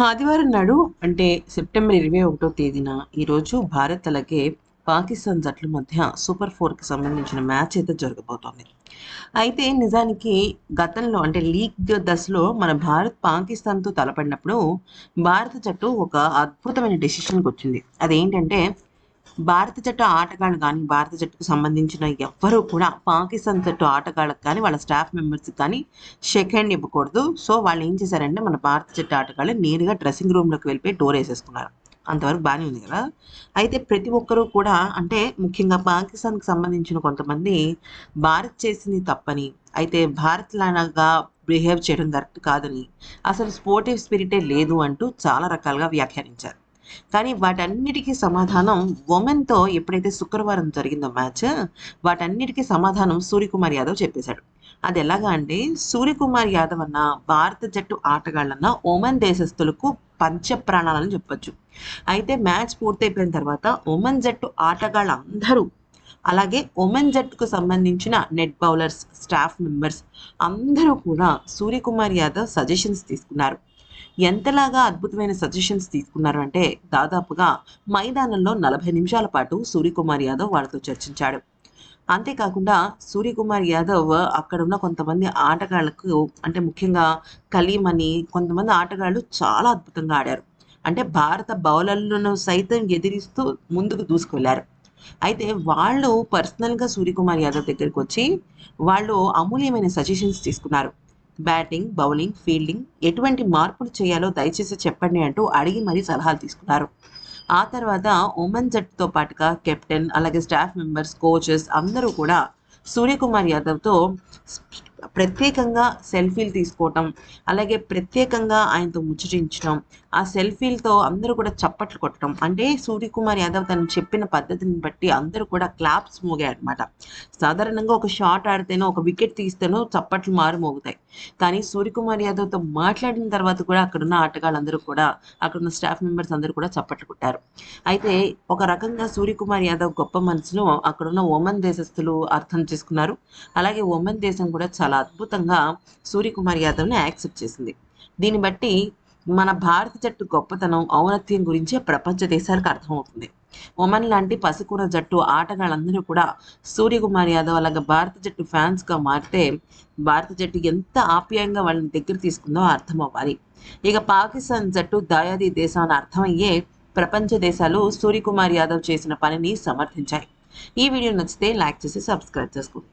ఆదివారం నాడు అంటే సెప్టెంబర్ 21వ తేదీన ఈరోజు భారత్ అలాగే పాకిస్తాన్ జట్ల మధ్య సూపర్ ఫోర్కి సంబంధించిన మ్యాచ్ అయితే జరగబోతోంది. అయితే నిజానికి గతంలో అంటే లీగ్ దశలో మన భారత్ పాకిస్తాన్తో తలపడినప్పుడు భారత జట్టు ఒక అద్భుతమైన డెసిషన్కి వచ్చింది. అదేంటంటే భారత జట్టు ఆటగాళ్ళు కానీ భారత జట్టుకు సంబంధించిన ఎవ్వరూ కూడా పాకిస్తాన్ జట్టు ఆటగాళ్ళకి కానీ వాళ్ళ స్టాఫ్ మెంబర్స్కి కానీ షేక్ హ్యాండ్ ఇవ్వకూడదు. సో వాళ్ళు ఏం చేశారంటే మన భారత జట్టు ఆటగాళ్ళు నేరుగా డ్రెస్సింగ్ రూమ్లోకి వెళ్ళిపోయి డోర్ వేసేసుకున్నారు. అంతవరకు బాగానే ఉంది కదా. అయితే ప్రతి ఒక్కరూ కూడా అంటే ముఖ్యంగా పాకిస్తాన్కి సంబంధించిన కొంతమంది భారత్ చేసింది తప్పని, అయితే భారత్ లాగా బిహేవ్ చేయడం కరెక్ట్ కాదని, అసలు స్పోర్టివ్ స్పిరిటే లేదు అంటూ చాలా రకాలుగా వ్యాఖ్యానించారు. కానీ వాటన్నిటికీ సమాధానం ఉమెన్‌తో ఎప్పుడైతే శుక్రవారం జరిగిందో మ్యాచ్, వాటన్నిటికీ సమాధానం సూర్యకుమార్ యాదవ్ చెప్పేశాడు. అదెలాగా అంటే సూర్యకుమార్ యాదవ్ అన్న భారత జట్టు ఆటగాళ్ళన్న ఒమన్ దేశస్థులకు పంచప్రాణాలని చెప్పొచ్చు. అయితే మ్యాచ్ పూర్తయిపోయిన తర్వాత ఒమన్ జట్టు ఆటగాళ్ళందరూ అలాగే ఒమన్ జట్టుకు సంబంధించిన నెట్ బౌలర్స్, స్టాఫ్ మెంబర్స్ అందరూ కూడా సూర్యకుమార్ యాదవ్ సజెషన్స్ తీసుకున్నారు. ఎంతలాగా అద్భుతమైన సజెషన్స్ తీసుకున్నారు అంటే దాదాపుగా మైదానంలో 40 నిమిషాల పాటు సూర్యకుమార్ యాదవ్ వాళ్ళతో చర్చించాడు. అంతేకాకుండా సూర్యకుమార్ యాదవ్ అక్కడున్న కొంతమంది ఆటగాళ్లకు అంటే ముఖ్యంగా కలీం అని కొంతమంది ఆటగాళ్ళు చాలా అద్భుతంగా ఆడారు. అంటే భారత బౌలర్లను సైతం ఎదిరిస్తూ ముందుకు దూసుకువెళ్లారు. అయితే వాళ్ళు పర్సనల్‌గా సూర్యకుమార్ యాదవ్ దగ్గరికి వచ్చి వాళ్ళు అమూల్యమైన సజెషన్స్ తీసుకున్నారు. బ్యాటింగ్, బౌలింగ్, ఫీల్డింగ్ ఎటువంటి మార్పులు చేయాలో దయచేసి చెప్పండి అంటూ అడిగి మరీ సలహాలు తీసుకున్నారు. ఆ తర్వాత ఒమన్ జట్టుతో పాటుగా కెప్టెన్, అలాగే స్టాఫ్ మెంబర్స్, కోచెస్ అందరూ కూడా సూర్యకుమార్ యాదవ్‌తో ప్రత్యేకంగా సెల్ఫీలు తీసుకోవటం, అలాగే ప్రత్యేకంగా ఆయనతో ముచ్చటించడం, ఆ సెల్ఫీలతో అందరూ కూడా చప్పట్లు కొట్టడం. అంటే సూర్యకుమార్ యాదవ్ తను చెప్పిన పద్ధతిని బట్టి అందరూ కూడా క్లాప్స్ మోగాయన్నమాట. సాధారణంగా ఒక షాట్ ఆడితేనో, ఒక వికెట్ తీస్తేనో చప్పట్లు మారుమోగుతాయి. కానీ సూర్యకుమార్ యాదవ్‌తో మాట్లాడిన తర్వాత కూడా అక్కడున్న ఆటగాళ్ళందరూ కూడా, అక్కడున్న స్టాఫ్ మెంబర్స్ అందరూ కూడా చప్పట్లు కొట్టారు. అయితే ఒక రకంగా సూర్యకుమార్ యాదవ్ గొప్ప మనసును అక్కడున్న ఒమన్ దేశస్థులు అర్థం చేసుకున్నారు. అలాగే ఒమన్ దేశం కూడా చాలా అద్భుతంగా సూర్యకుమార్ యాదవ్‌ని యాక్సెప్ట్ చేసింది. దీన్ని బట్టి మన భారత జట్టు గొప్పతనం, ఔన్నత్యం గురించే ప్రపంచ దేశాలకు అర్థమవుతుంది. ఒమన్ లాంటి పసికూర జట్టు ఆటగాళ్ళందరూ కూడా సూర్యకుమార్ యాదవ్ అలాగే భారత జట్టు ఫ్యాన్స్‌గా మారితే భారత జట్టు ఎంత ఆప్యాయంగా వాళ్ళని దగ్గర తీసుకుందో అర్థం అవ్వాలి. ఇక పాకిస్తాన్ జట్టు దాయాది దేశం అని అర్థమయ్యే ప్రపంచ దేశాలు సూర్యకుమార్ యాదవ్ చేసిన పనిని సమర్థించాయి. ఈ వీడియో నచ్చితే లైక్ చేసి సబ్స్క్రైబ్ చేసుకోండి.